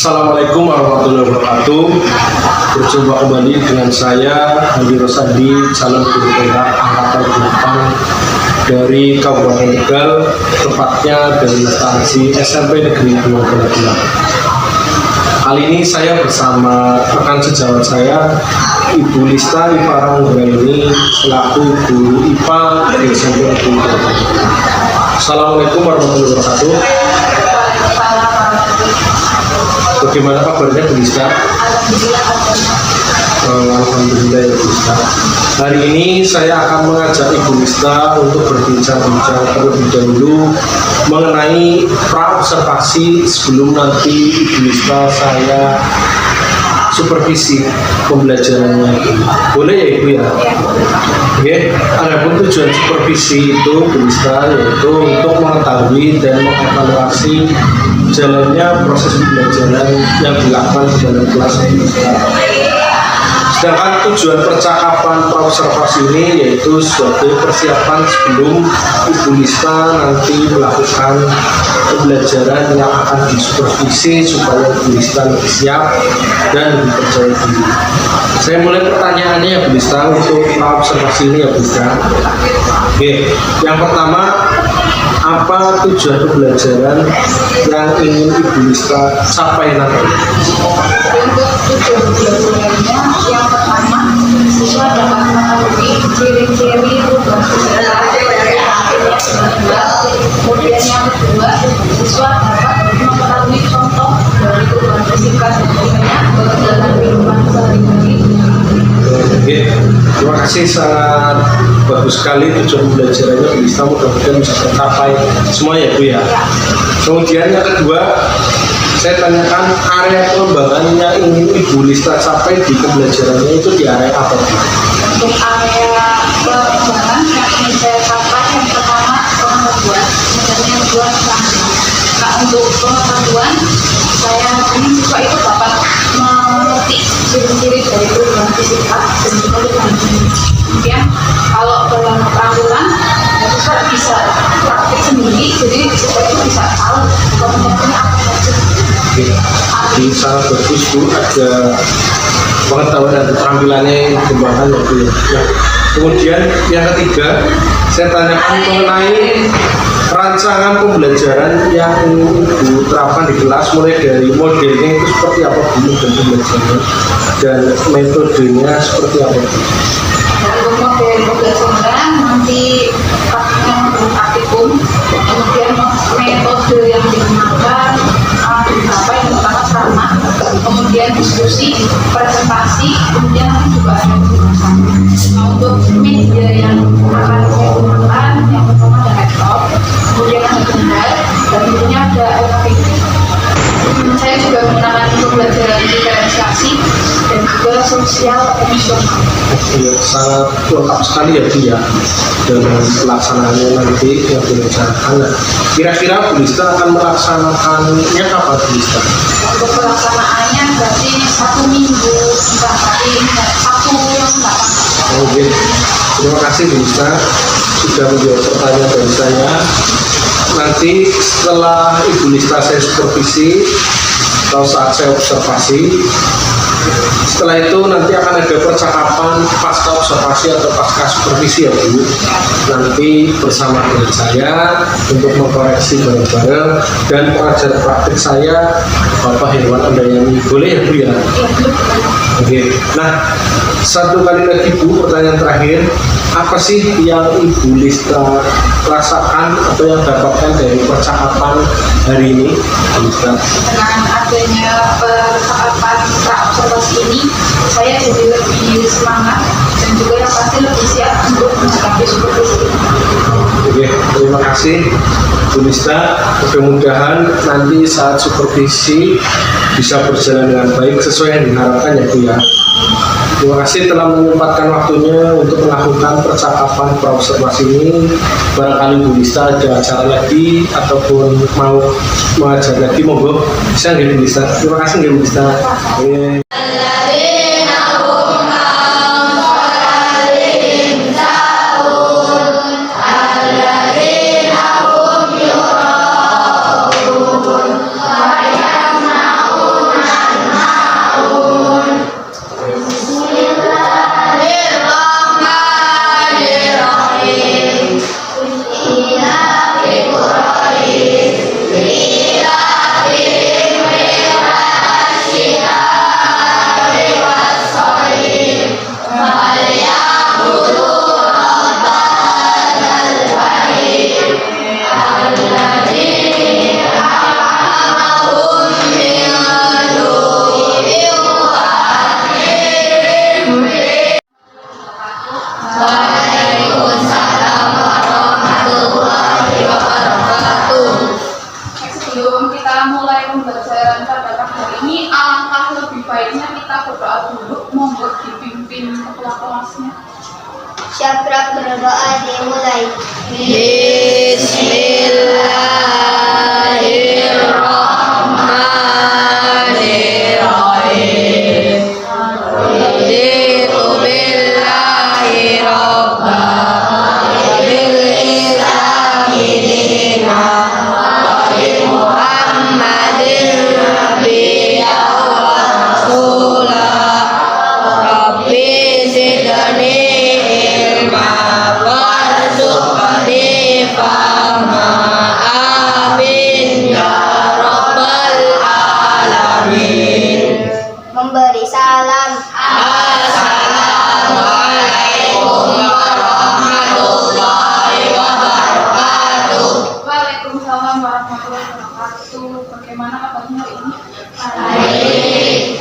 Assalamualaikum warahmatullahi wabarakatuh. Berjumpa kembali dengan saya Andi Rosandi, calon guru TK angkatan 8 dari Kabupaten Tegal, tepatnya dari instansi SMP Negeri 2 Tegal. Kali ini saya bersama rekan sejawat saya, Ibu Lista Iparanggraini, selaku guru IPA dari SMP Negeri 2 Tegal. Assalamualaikum warahmatullahi wabarakatuh. Bagaimana kabarnya Bu Lista? Alhamdulillah ya Bu Lista. Hari ini saya akan mengajak Ibu Lista untuk berbincang-bincang terlebih dahulu mengenai pra-observasi sebelum nanti Ibu Lista saya supervisi pembelajarannya. Boleh ya Ibu ya? Oke, adapun tujuan supervisi itu Bu Lista yaitu untuk mengetahui dan mengevaluasi jalannya proses pembelajaran yang dilakukan di dalam kelas Bu Lista. Sedangkan tujuan percakapan pra-observasi ini yaitu sebagai persiapan sebelum Ibu Lista nanti melakukan pembelajaran yang akan disupervisi supaya Ibu Lista lebih siap dan lebih percaya diri. Saya mulai pertanyaannya ya Bu Lista untuk pra-observasi ini ya Bu Lista. Oke, yang pertama, apa tujuan pembelajaran yang ingin Ibu Lista capai nanti? Untuk tujuan pembelajarannya, yang pertama, siswa dapat mengetahui ciri-ciri perubahan perilaku. Kemudian yang kedua, siswa dapat mengetahui contoh dari perubahan fisika sebagainya dalam kehidupan sehari-hari. Oke, terima kasih, sangat bagus sekali tujuan pembelajarannya Bu Lista, mudah-mudahan bisa tercapai semua ya Bu ya. Kemudian yang kedua, saya tanyakan area pengembangan yang ingin Ibu Lista capai di pembelajarannya itu di area apa Bu? Untuk area pengembangan yang ingin saya capai, yang pertama pengetahuan, kemudian yang kedua pengetahuan. Nah, untuk pengetahuan, saya ingin siswa itu dapat mengerti ciri-ciri dari perubahan fisika dan juga perubahan kimia. Kemudian kalau dalam pengetahuan, siswa bisa praktik sendiri, jadi siswa itu bisa tahu penyebabnya apa saja. Jadi sangat bagus Bu, ada pengetahuan dan keterampilannya yang dikembangkan ya Bu ya. Nah, kemudian yang ketiga, saya tanyakan mengenai rancangan pembelajaran yang Ibu terapkan di kelas, mulai dari modelnya itu seperti apa Bu, dan pembelajarannya dan metodenya seperti apa Bu? Untuk model pembelajaran nanti praktikum, kemudian metode yang digunakan beberapa, yang pertama sama, kemudian diskusi, presentasi, kemudian juga ada tulisan. Nah, untuk media yang akan saya gunakan, yang pertama ada laptop, kemudian ada gambar, dan tentunya ada LPG. Saya juga menggunakan pembelajaran diferensiasi dan juga sosial emosional. Ya, sangat lengkap sekali ya Bu ya dengan pelaksanaannya nanti yang direncanakan. Nah, kira-kira Bu Lista akan melaksanakannya kapan Bu Lista? Untuk pelaksanaannya berarti 1 minggu, entah hari Sabtu yang datang. Oke, terima kasih Bu Lista sudah menjawab pertanyaan dari saya. Nanti setelah Ibu Lista saya supervisi atau saat saya observasi, setelah itu nanti akan ada percakapan pasca observasi atau pasca supervisi ya Bu. Nanti bersama dengan saya untuk mengkoreksi bareng-bareng, dan pengajar praktik saya Bapak Herwan Andayani. Boleh ya Bu ya? Oke. Nah, satu kali lagi Bu, pertanyaan terakhir, apa sih yang Ibu Lista rasakan atau yang dapatkan dari percakapan hari ini Bu Lista? Dengan adanya percakapan pra-observasi ini, saya jadi lebih semangat dan juga yang pasti lebih siap untuk menghadapi supervisi. Oke, terima kasih Bu Lista. Mudah-mudahan nanti saat supervisi bisa berjalan dengan baik sesuai yang diharapkan ya Bu ya. Terima kasih telah menyempatkan waktunya untuk melakukan percakapan pra-observasi ini. Barangkali Bu Lista ada acara lagi ataupun mau mengajar lagi, monggo bisa nggak Bu Lista? Terima kasih nggak Bu Lista. berdoa dulu, monggo dipimpin ketua kelasnya. Syabrak berdoa dimulai. Bismillahirrahmanirrahim. Raditu billahi rabba wa bil islami dina wa bi Muhammadin nabiyya wa rasula. Rabbi zidni ilma warzuqni fahma. Amin ya rabbal alamin. Memberi salam. Assalamualaikum warahmatullahi wabarakatuh. Waalaikumsalam warahmatullahi wabarakatuh. Bagaimana kabarnya hari ini? Baik.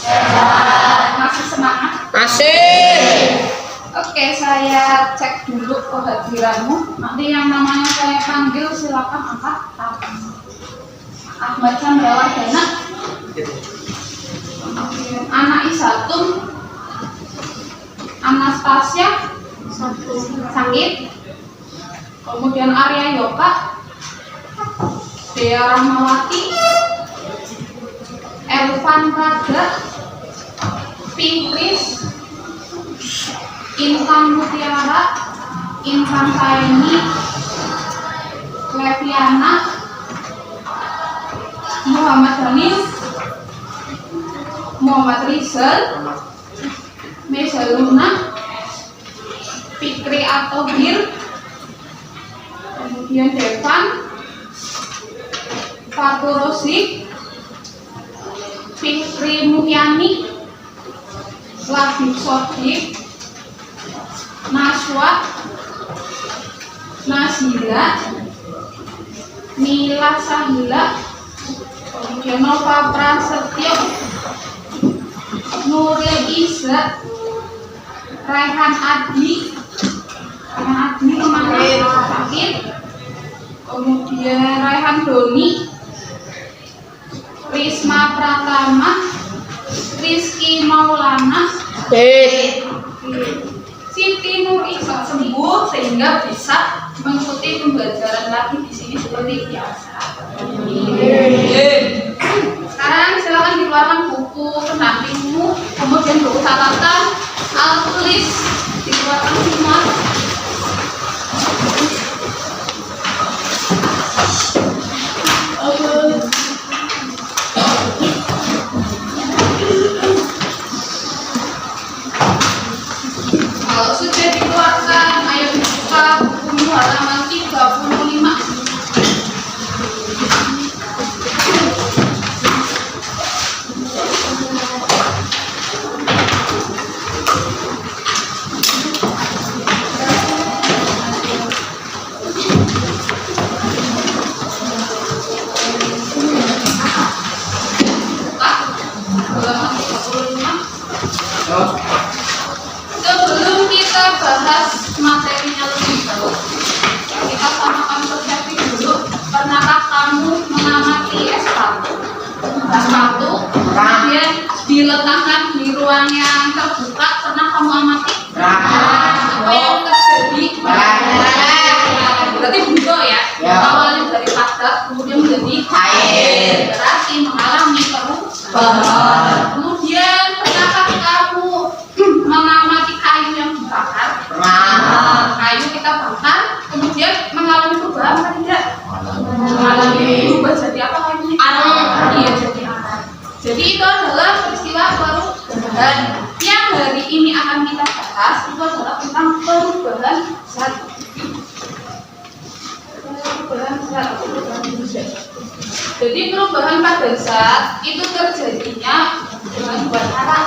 Sehat. Masih semangat? Masih. Oke, saya cek dulu kehadiranmu. Nanti yang namanya saya panggil silakan angkat tangan. Ahmad Chandra Wardana. Kemudian Ana Isatum. Anastasia Sakit. Kemudian Arya Yoka. Dea Rahmawati. Elvan Raga. Pingris. Intan Mutiara, Intan Saini, Leviana, Muhammad Hanif, Muhammad Rizal, Mesaluna, Fikri Atohir, kemudian Devan, Fatur Rosik, Fikri Muhyani, Labib Sodik, Naswa, Nasila, Mila Sahila, kemudian Nova Prasetyo, Nuril Isa, Raihan Adi, kemana? Sakit, kemudian Raihan Doni, Risma Pratama, Rizky Maulana, Siti Nur Isa sembuh sehingga bisa mengikuti pembelajaran lagi di sini seperti biasa. Sekarang silakan dikeluarkan buku pendampingmu, kemudian buku catatan, alat tulis dikeluarkan semua. Kalau sudah dikeluarkan, ayo dibuka buku halaman 35. Sebelum kita bahas materinya lebih jauh, kita samakan persepsi dulu. Pernahkah kamu mengamati S1? S1, kemudian diletakkan di ruang yang terbuka, pernah kamu amati? Apa yang terjadi? Berarti budo ya? Awalnya dari padat, kemudian menjadi air. Berarti mengalami perubahan. Kemudian pernahkah kamu mengamati kayu yang dibakar? Kayu kita bakar, kemudian mengalami perubahan atau tidak? Mengalami berubah jadi apa kayunya? Iya, jadi arang. Jadi itu adalah peristiwa perubahan. Yang hari ini akan kita bahas itu adalah tentang perubahan zat. Jadi perubahan pada zat itu terjadinya dengan dua cara.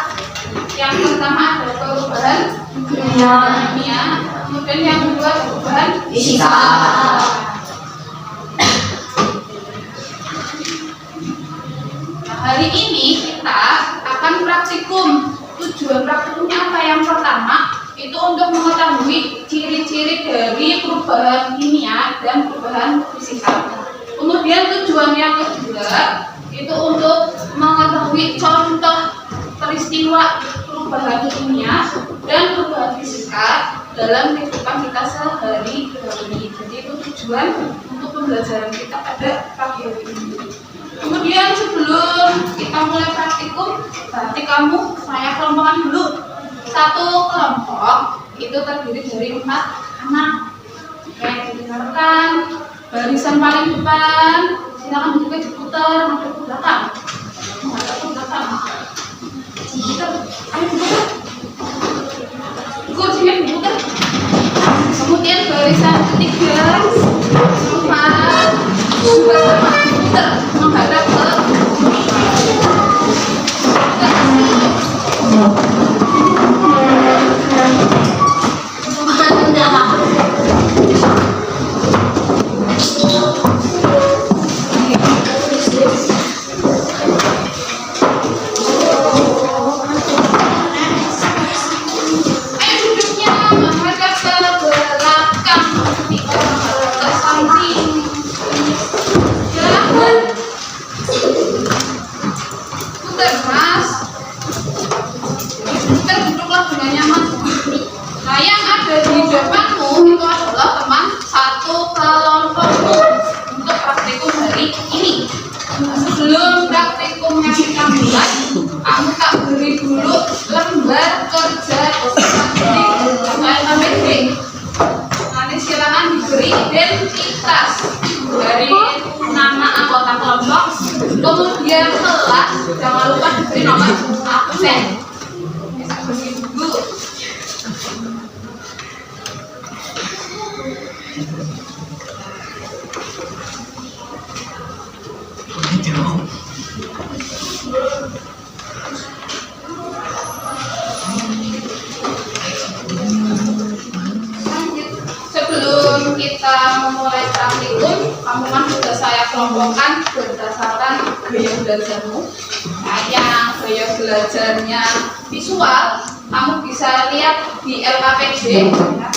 Yang pertama adalah perubahan kimia, kemudian yang kedua perubahan fisika. Nah, hari ini kita akan praktikum. Tujuan praktikumnya apa? Yang pertama itu untuk mengetahui ciri-ciri dari perubahan kimia dan perubahan fisika. Kemudian tujuan yang kedua itu untuk mengetahui contoh peristiwa peristiwa perubahan kimia dan perubahan fisika dalam kehidupan kita sehari-hari. Jadi itu tujuan untuk pembelajaran kita pada pagi hari ini. Kemudian sebelum kita mulai praktikum, berarti saya kelompokan dulu. Satu kelompok itu terdiri dari 4 anak. Oke, didengarkan. Barisan paling depan, silakan juga diputar menghadap ke belakang. Menghadap ke belakang. Diputar. Ayo diputar. Ikut sini diputar. Kemudian barisan ketiga, 4 juga sama diputar menghadap ke sebelum praktikumnya kita mulai, kamu tak beri dulu lembar kerja LKPD. Nanti silakan diberi identitas dari nama anggota kelompok, kemudian kelas, jangan lupa diberi nomor absen. Begitu. Sebelum kita memulai praktikum, kamu kan sudah saya kelompokkan berdasarkan gaya belajarmu. Nah, yang gaya belajarnya visual, kamu bisa lihat di LKPD,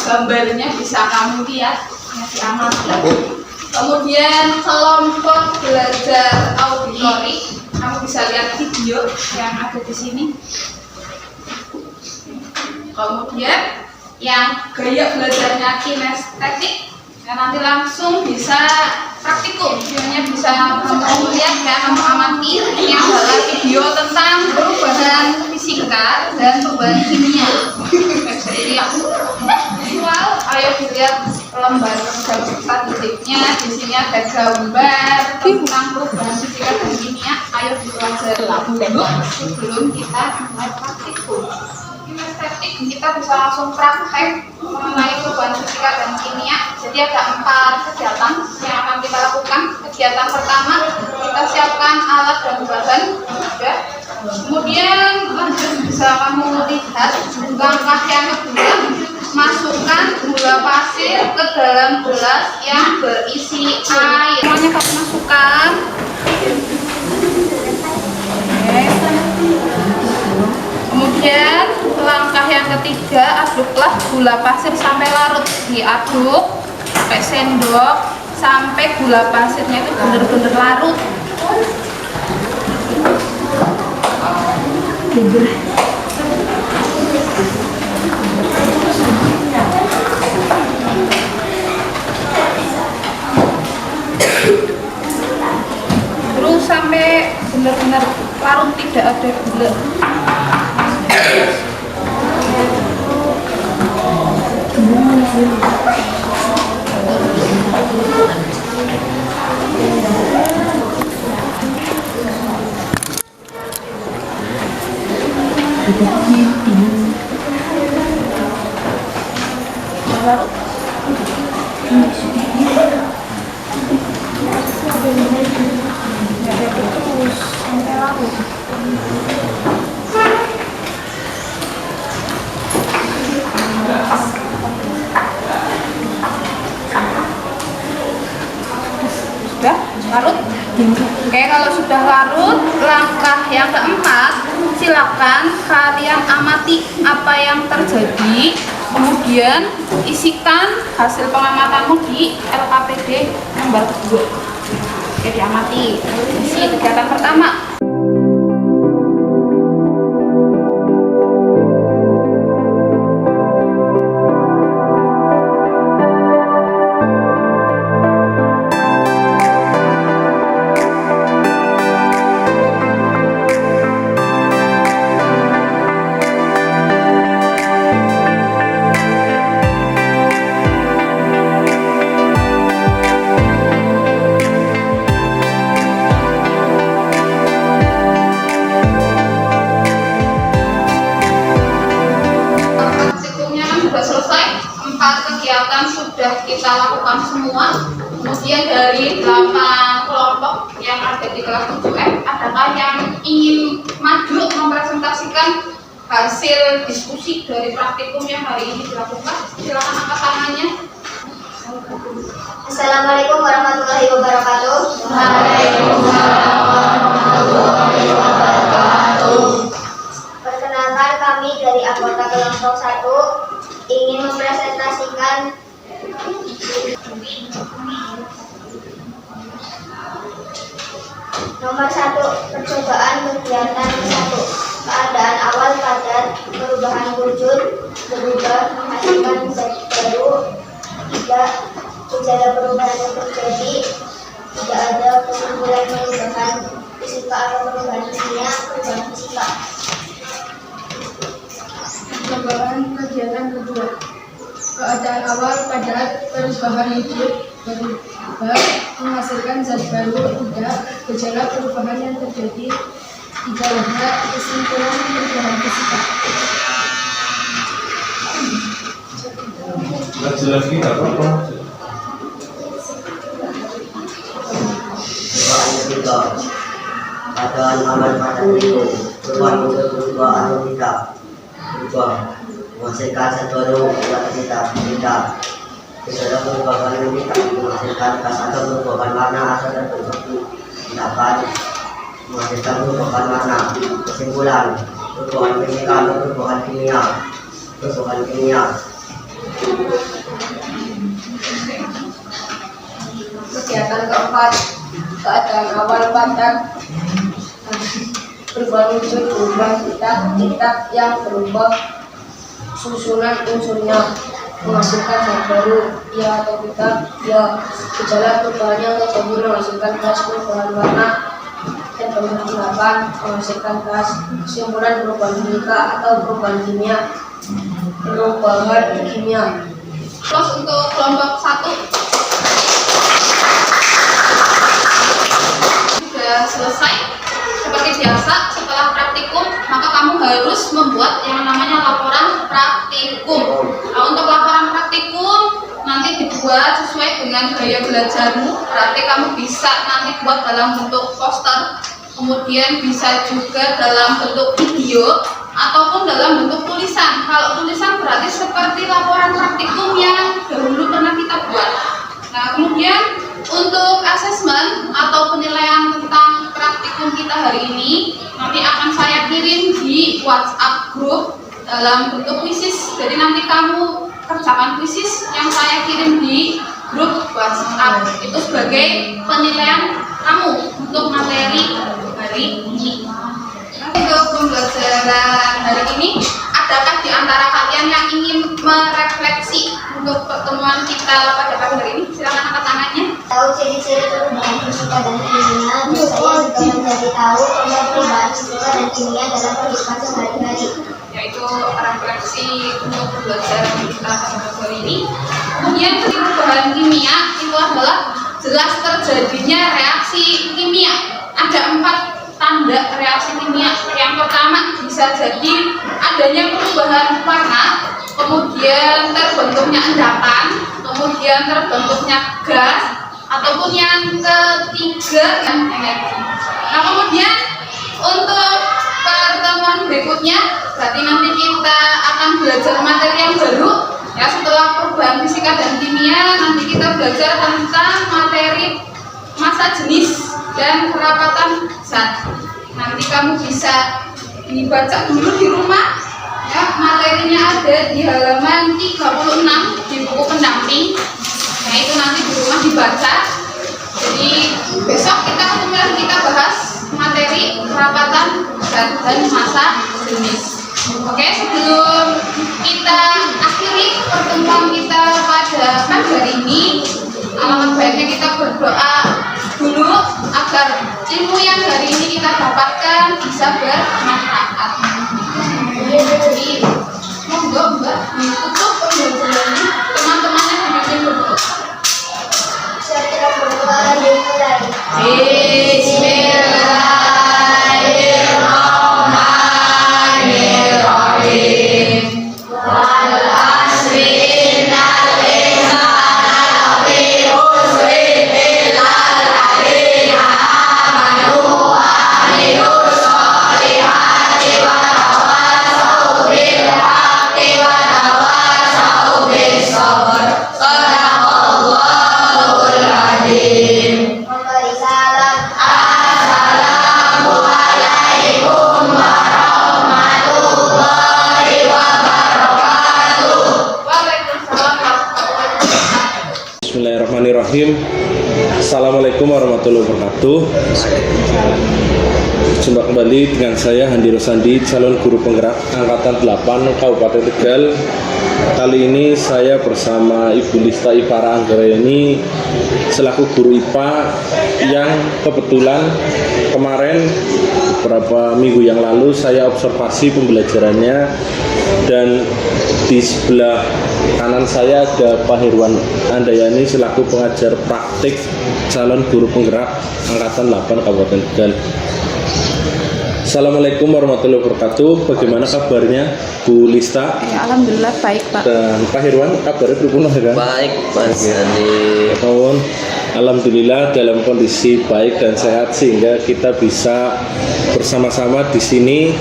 gambarnya bisa kamu lihat, diamati. Kemudian kelompok belajar auditori, kamu bisa lihat video yang ada di sini. Kemudian yang gaya belajarnya kinestetik, ya nanti langsung bisa praktikum, videonya bisa kamu lihat ya, kamu amati. Ini adalah video tentang perubahan fisika dan perubahan kimia. Jadi yang visual, ayo dilihat lembar statistiknya. Di sini ada gambar tentang perubahan fisika dan kimia. Ayo dipelajari dulu sebelum kita mulai praktikum. Kinestetik kita bisa langsung praktek mengenai perubahan fisika dan kimia. Jadi ada 4 kegiatan yang akan kita lakukan. Kegiatan pertama, kita siapkan alat dan bahan. Ya. Kemudian bisa kamu lihat langkah yang kedua, masukkan gula pasir ke dalam gelas yang berisi air. Semuanya kamu masukkan. Kemudian langkah yang ketiga, aduklah gula pasir sampai larut. Diaduk pakai sendok sampai gula pasirnya itu benar-benar larut. Terus sampai benar-benar larut, tidak ada gula. Sudah larut. Oke, kalau sudah larut, langkah yang keempat, silakan kalian amati apa yang terjadi, kemudian isikan hasil pengamatanmu di LKPD nomor 2. Oke, diamati. Isi kegiatan pertama. Kemudian dari 8 kelompok yang ada di kelas 7F, adakah yang ingin maju mempresentasikan hasil diskusi dari praktikum yang hari ini dilakukan? Silakan angkat tangannya. Assalamualaikum warahmatullahi wabarakatuh. Perkenalkan, kami dari anggota kelompok 1 ingin mempresentasikan nomor 1, percobaan kegiatan 1. Keadaan awal padat, perubahan wujud, berubah, menghasilkan zat baru. 3. Gejala perubahan yang terjadi, tidak ada kesimpulan perubahan fisika atau perubahan kimia, perubahan fisika. Percobaan kegiatan kedua. Keadaan awal padat, perubahan wujud, berubah, menghasilkan zat baru. 3. Gejala perubahan yang terjadi, tidak ada kesimpulan perubahan fisika. Lagi nggak apa-apa. Keadaan awal padat itu perubahan wujud berubah atau tidak berubah, menghasilkan zat baru atau tidak. Gejala perubahan ini tidak menghasilkan gas atau perubahan warna atau terbentuk tindakan menghasilkan perubahan warna. Kesimpulan, perubahan fisika atau perubahan kimia. Kegiatan keempat. Keadaan awal padat, perubahan wujud, berubah tindak yang berubah susunan unsurnya, menghasilkan zat baru, ya atau tidak, ya. Gejala perubahan yang terjadi menghasilkan gas, perubahan warna, terbentuk tindakan, menghasilkan gas. Kesimpulan, perubahan fisika atau perubahan kimia. Terus untuk kelompok 1 sudah selesai. Seperti biasa, setelah praktikum maka kamu harus membuat yang namanya laporan praktikum. Nah, untuk laporan praktikum nanti dibuat sesuai dengan gaya belajarmu. Berarti kamu bisa nanti buat dalam bentuk poster, kemudian bisa juga dalam bentuk video ataupun dalam bentuk tulisan. Kalau tulisan berarti seperti laporan praktikum yang dahulu pernah kita buat. Nah, kemudian untuk asesmen atau penilaian tentang praktikum kita hari ini nanti akan saya kirim di WhatsApp grup dalam bentuk quizzes. Jadi nanti kamu kerjakan quizzes yang saya kirim di grup WhatsApp itu sebagai penilaian kamu untuk materi hari ini. Untuk pembelajaran hari ini, adakah di antara kalian yang ingin merefleksi untuk pertemuan kita pada pagi hari ini? Silakan angkat tangannya. Tahu ciri-ciri perubahan fisika dan kimia, saya juga menjadi tahu tentang perubahan fisika dan kimia dalam kehidupan sehari-hari. Yaitu refleksi untuk pembelajaran kita pada pagi hari ini. Kemudian perubahan kimia itu adalah jelas terjadinya reaksi kimia. Ada 4 tanda reaksi kimia. Yang pertama bisa jadi adanya perubahan warna, kemudian terbentuknya endapan, kemudian terbentuknya gas, ataupun yang ketiga yang energi. Nah, kemudian untuk pertemuan berikutnya berarti nanti kita akan belajar materi yang baru ya. Setelah perubahan fisika dan kimia nanti kita belajar tentang materi massa jenis dan kerapatan zat. Nanti kamu bisa dibaca dulu di rumah ya, materinya ada di halaman 36 di buku pendamping. Nah, itu nanti di rumah dibaca. Jadi besok kita ketemu lagi, kita bahas materi kerapatan zat dan massa jenis. Oke, sebelum kita akhiri pertemuan kita pada pagi hari ini, alangkah baiknya kita berdoa dulu agar ilmu yang hari ini kita dapatkan bisa bermanfaat. Jadi monggo Mbak ditutup pembelajarannya, teman-temannya dibikin dulu. Saya berdoa dimulai. Bismillahirrahmanirrahim. Wal asri innal insana lafi khusr Bismillahirrahmanirrahim. Assalamualaikum warahmatullahi wabarakatuh. Jumpa kembali dengan saya Handi Rosandi, calon guru penggerak Angkatan 8 Kabupaten Tegal. Kali ini saya bersama Ibu Lista Ipara Anggreni selaku guru IPA yang kebetulan kemarin beberapa minggu yang lalu saya observasi pembelajarannya, dan di sebelah kanan saya ada Pak Herwan Andayani selaku pengajar praktik calon guru penggerak Angkatan 8 Kabupaten Tegal. Assalamualaikum warahmatullahi wabarakatuh. Bagaimana kabarnya Bu Lista? Ya, alhamdulillah baik, Pak. Dan Pak Herwan, kabarnya berpunah kan? Baik, Mas Andi. Kawan, alhamdulillah dalam kondisi baik dan sehat sehingga kita bisa bersama-sama di sini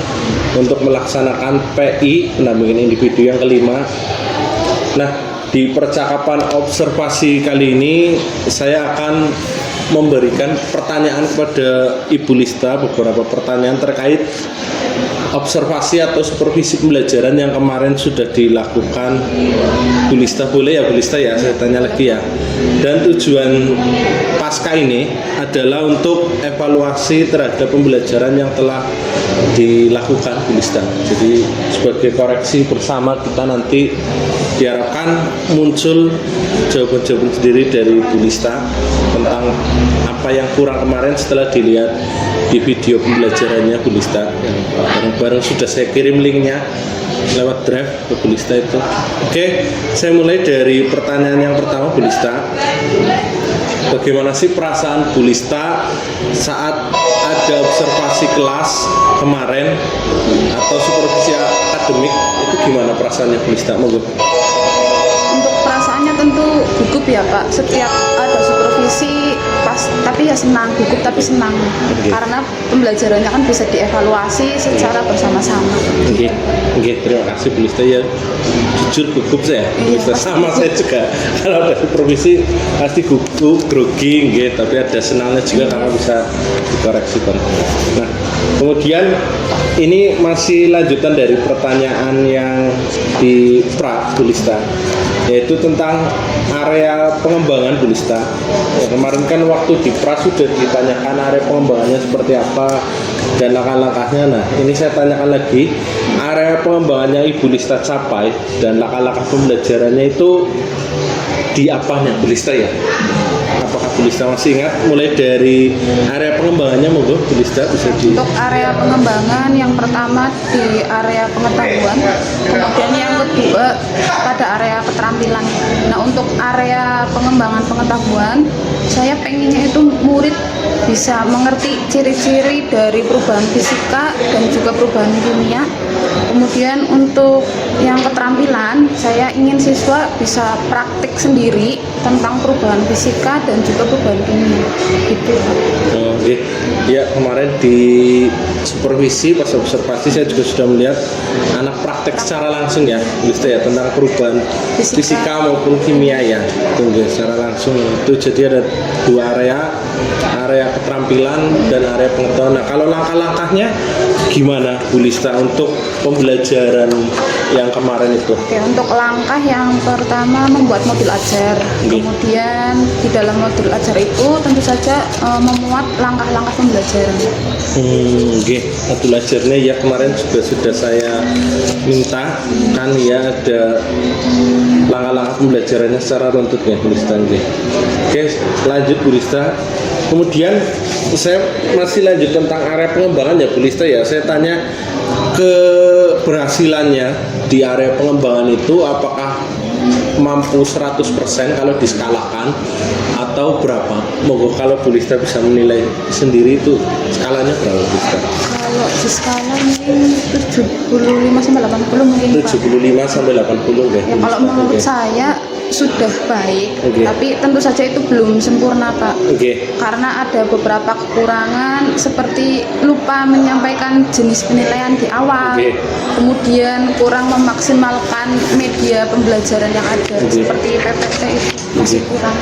untuk melaksanakan PI pendampingan individu yang kelima. Nah, di percakapan observasi kali ini saya akan memberikan pertanyaan kepada Ibu Lista, beberapa pertanyaan terkait observasi atau supervisi pembelajaran yang kemarin sudah dilakukan Bu Lista. Boleh ya Bu Lista ya, saya tanya lagi ya. Dan tujuan pasca ini adalah untuk evaluasi terhadap pembelajaran yang telah dilakukan Bu Lista. Jadi sebagai koreksi bersama kita nanti diharapkan muncul jawaban-jawaban sendiri dari Bu Lista tentang apa yang kurang kemarin setelah dilihat di video pembelajarannya Bu Lista. Bareng-bareng sudah saya kirim linknya lewat drive ke Bu Lista itu. Oke, saya mulai dari pertanyaan yang pertama Bu Lista. Bagaimana sih perasaan Bu Lista saat ada observasi kelas kemarin atau supervisi akademik, itu gimana perasaannya Bu Lista? Monggo. Untuk perasaannya tentu gugup ya, Pak. Setiap ada supervisi tapi ya senang, gugup tapi senang. Karena pembelajarannya kan bisa dievaluasi secara bersama-sama. Oke, terima kasih Bu Lista ya. Jujur gugup saya, Bu Lista, sama saya juga. Kalau ada supervisi pasti gugup, grogi, tapi ada senangnya juga karena bisa dikoreksi bareng. Nah, kemudian ini masih lanjutan dari pertanyaan yang di Bu Lista, yaitu tentang area pengembangan Bu Lista. Ya, kemarin kan waktu di sudah ditanyakan area pengembangannya seperti apa dan langkah-langkahnya. Nah, ini saya tanyakan lagi, area pengembangan yang Ibu Lista capai dan langkah-langkah pembelajarannya itu di apanya Bu Lista ya? Apakah Bu Lista masih ingat mulai dari area pengembangannya? Monggo Bu Lista bisa di. Untuk area pengembangan yang pertama di area pengetahuan, kemudian yang kedua pada area keterampilan. Nah, untuk area pengembangan pengetahuan, saya pengennya itu murid bisa mengerti ciri-ciri dari perubahan fisika dan juga perubahan kimia. Kemudian untuk yang keterampilan, saya ingin siswa bisa praktik sendiri tentang perubahan fisika dan juga perubahan kimia. Gitu, Pak. Oke, ya kemarin di supervisi pas observasi saya juga sudah melihat anak praktek secara langsung ya, Lista ya, tentang perubahan fisika maupun kimia ya, tunggu secara langsung itu. Jadi ada dua area keterampilan dan area pengetahuan. Nah, kalau langkah-langkahnya gimana Bu Lista untuk pembelajaran yang kemarin itu? Oke, untuk langkah yang pertama membuat modul ajar. Kemudian di dalam modul ajar itu tentu saja memuat langkah-langkah pembelajaran. Modul ajarnya ya kemarin juga sudah saya minta kan ya, ada langkah-langkah pembelajarannya secara runtut ya Bu Lista. Oke, lanjut Bu Lista. Kemudian saya masih lanjut tentang area pengembangan ya Bu Lista ya. Saya tanya keberhasilannya di area pengembangan itu apakah mampu 100% kalau diskalakan atau berapa? Monggo kalau Bu Lista bisa menilai sendiri itu skalanya berapa Bu Lista? Kalau di skala mungkin 75 sampai 80 mungkin, Pak. 75 sampai 80 ya. Ya, kalau menurut saya sudah baik, Oke. tapi tentu saja itu belum sempurna, Pak. Oke. Karena ada beberapa kekurangan seperti lupa menyampaikan jenis penilaian di awal, Oke. kemudian kurang memaksimalkan media pembelajaran yang ada seperti PPT itu masih kurang.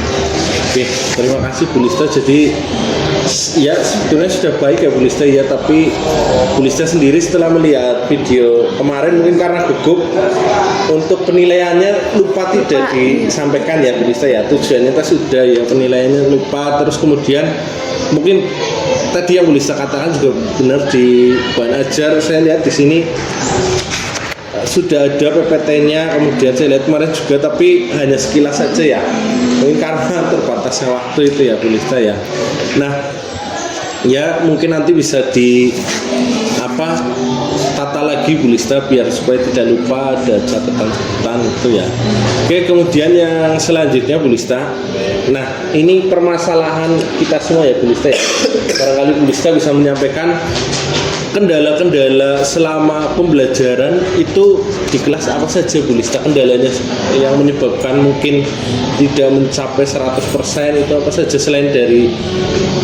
Oke, terima kasih Bu Lista. Jadi Ya sebetulnya sudah baik ya Bu Lista ya, tapi Bu Lista sendiri setelah melihat video kemarin mungkin karena gugup untuk penilaiannya lupa tidak disampaikan ya Bu Lista ya, tujuannya itu sudah ya, penilaiannya lupa, terus kemudian mungkin tadi yang Bu Lista katakan juga benar, di bahan ajar saya lihat di sini sudah ada PPT-nya, kemudian saya lihat kemarin juga, tapi hanya sekilas saja ya, mungkin karena terbatasnya waktu itu ya Bu Lista ya. Nah ya mungkin nanti bisa di tata lagi Bu Lista biar supaya tidak lupa, ada catatan itu ya. Oke, kemudian yang selanjutnya Bu Lista, nah ini permasalahan kita semua ya Bu Lista ya, barangkali Bu Lista bisa menyampaikan kendala-kendala selama pembelajaran itu di kelas apa saja Bu Lista, kendalanya yang menyebabkan mungkin tidak mencapai 100% itu apa saja, selain dari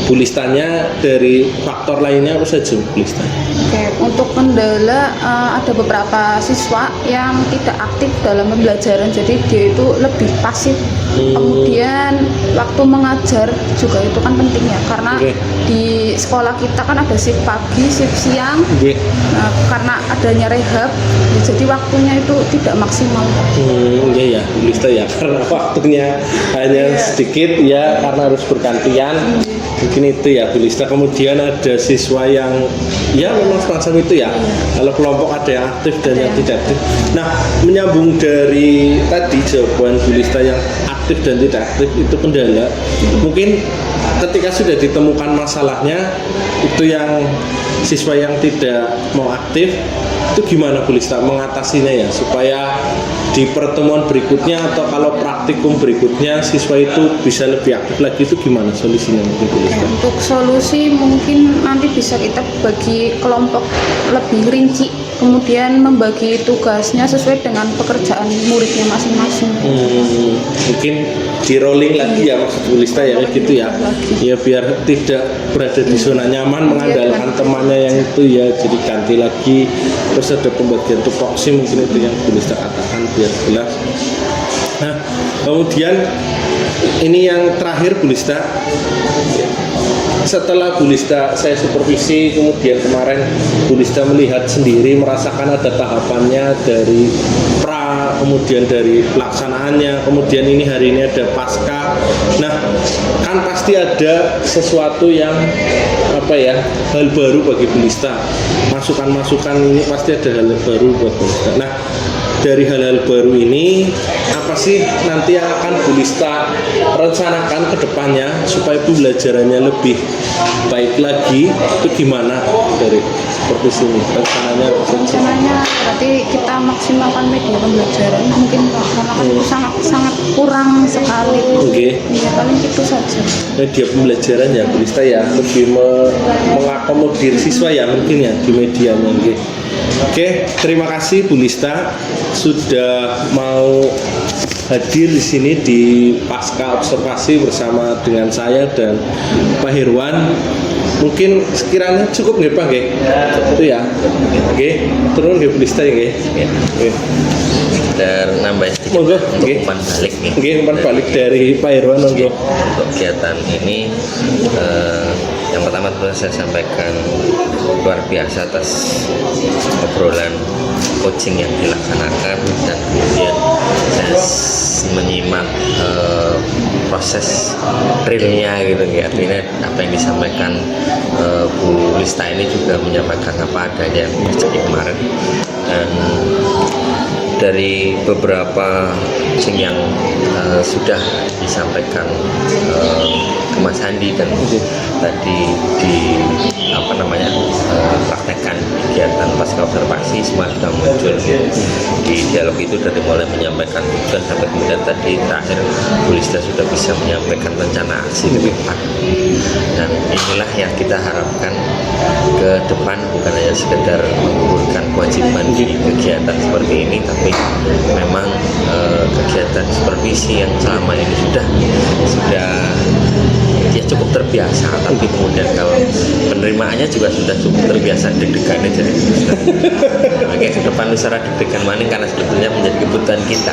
Bu Listanya, dari faktor lainnya apa saja Bu Lista? Oke, untuk kendala ada beberapa siswa yang tidak aktif dalam pembelajaran, jadi dia itu lebih pasif. Kemudian waktu mengajar juga itu kan penting ya, karena di sekolah kita kan ada shift pagi, shift siang. Nah, karena adanya rehab, jadi waktunya itu tidak maksimal. Iya ya Bu Lista ya, karena waktunya hanya sedikit ya, karena harus bergantian. Mungkin itu ya Bu Lista. Kemudian ada siswa yang ya memang semacam itu ya, kalau kelompok ada yang aktif dan yang tidak aktif. Nah menyambung dari tadi jawaban Bu Lista yang aktif dan tidak aktif itu kendala, mungkin ketika sudah ditemukan masalahnya itu yang siswa yang tidak mau aktif itu gimana Bu Lista mengatasinya ya, supaya di pertemuan berikutnya atau kalau praktikum berikutnya siswa itu bisa lebih aktif lagi, itu gimana solusinya mungkin Bu Lista? Untuk solusi mungkin nanti bisa kita bagi kelompok lebih rinci, kemudian membagi tugasnya sesuai dengan pekerjaan muridnya masing-masing. Mungkin di rolling lagi ya maksud Bu Lista ya, kayak gitu ya. Ya biar tidak berada di zona nyaman mengandalkan temannya yang itu ya, jadi ganti lagi. Terus ada pembagian tupoksi, mungkin itu yang Bu Lista katakan biar jelas. Nah kemudian ini yang terakhir Bu Lista, setelah Bu Lista saya supervisi, kemudian kemarin Bu Lista melihat sendiri, merasakan ada tahapannya dari pra, kemudian dari pelaksanaannya, kemudian ini hari ini ada pasca. Nah kan pasti ada sesuatu yang hal baru bagi Bu Lista, masukan-masukan ini pasti ada hal baru buat Bu Lista. Nah dari hal-hal baru ini apa sih nanti yang akan Bu Lista rencanakan ke depannya supaya pembelajarannya lebih baik lagi, itu gimana dari perpus ini rencananya? Rencananya berarti kita maksimalkan media pembelajaran, mungkin karena kan itu sangat kurang sekali. Ya paling itu saja. Media pembelajaran ya Bu Lista ya, lebih mengakomodir siswa ya mungkin ya di medianya. Oke, terima kasih Bu Lista sudah mau hadir di sini di pasca observasi bersama dengan saya dan Pak Herwan. Mungkin sekiranya cukup nggih Pak nggih? Itu ya. Oke, turun nggih Bu Lista ya nggih. Oke. Dan nambah sedikit Monggo, untuk nggih. umpan balik nih. Nggih, umpan balik dari Pak Herwan monggo. Untuk kegiatan ini yang pertama tentu saya sampaikan luar biasa atas obrolan coaching yang dilaksanakan, dan kemudian saya menyimak proses realnya gitu ya, artinya apa yang disampaikan Bu Lista ini juga menyampaikan apa adanya yang terjadi kemarin. Dan dari beberapa yang sudah disampaikan ke Mas Andi dan tadi praktekkan kegiatan pasca observasi, semua sudah muncul di dialog itu, dari mulai menyampaikan tujuan sampai kemudian tadi terakhir Bu Lista sudah bisa menyampaikan rencana aksi ke depan. Dan inilah yang kita harapkan ke depan, bukan hanya sekedar menggugurkan kewajiban di kegiatan seperti ini, tapi memang kegiatan supervisi yang selama ini sudah ya cukup terbiasa, tapi kemudian kalau penerimaannya juga sudah cukup terbiasa deg-degannya jadi oke ke depan usaha deg-degan maning karena sebetulnya menjadi kebutuhan kita.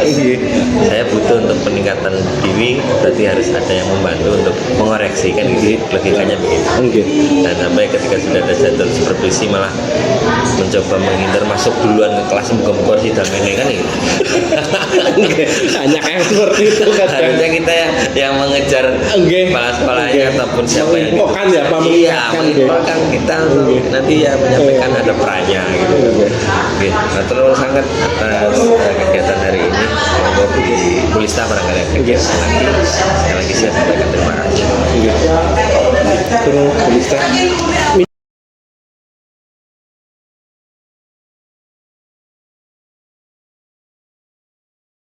Saya butuh untuk peningkatan diri, berarti harus ada yang membantu untuk mengoreksi kan gitu logikanya begitu. Dan sampai ketika sudah ada jadwal supervisi malah mencoba menghindar masuk duluan ke kelas muka-muka sidang ini kan gitu. Banyak yang seperti itu kan. Harusnya kita yang mengejar kepala-kepalanya ataupun siapa yang menginfokan ya, Pak, iya, menginfokan kita untuk nanti ya menyampaikan ada perannya gitu. Oke, terus sangat atas kegiatan hari ini. Monggo di Pulista barangkali ada kegiatan lagi. Sekali lagi saya sampaikan terima kasih.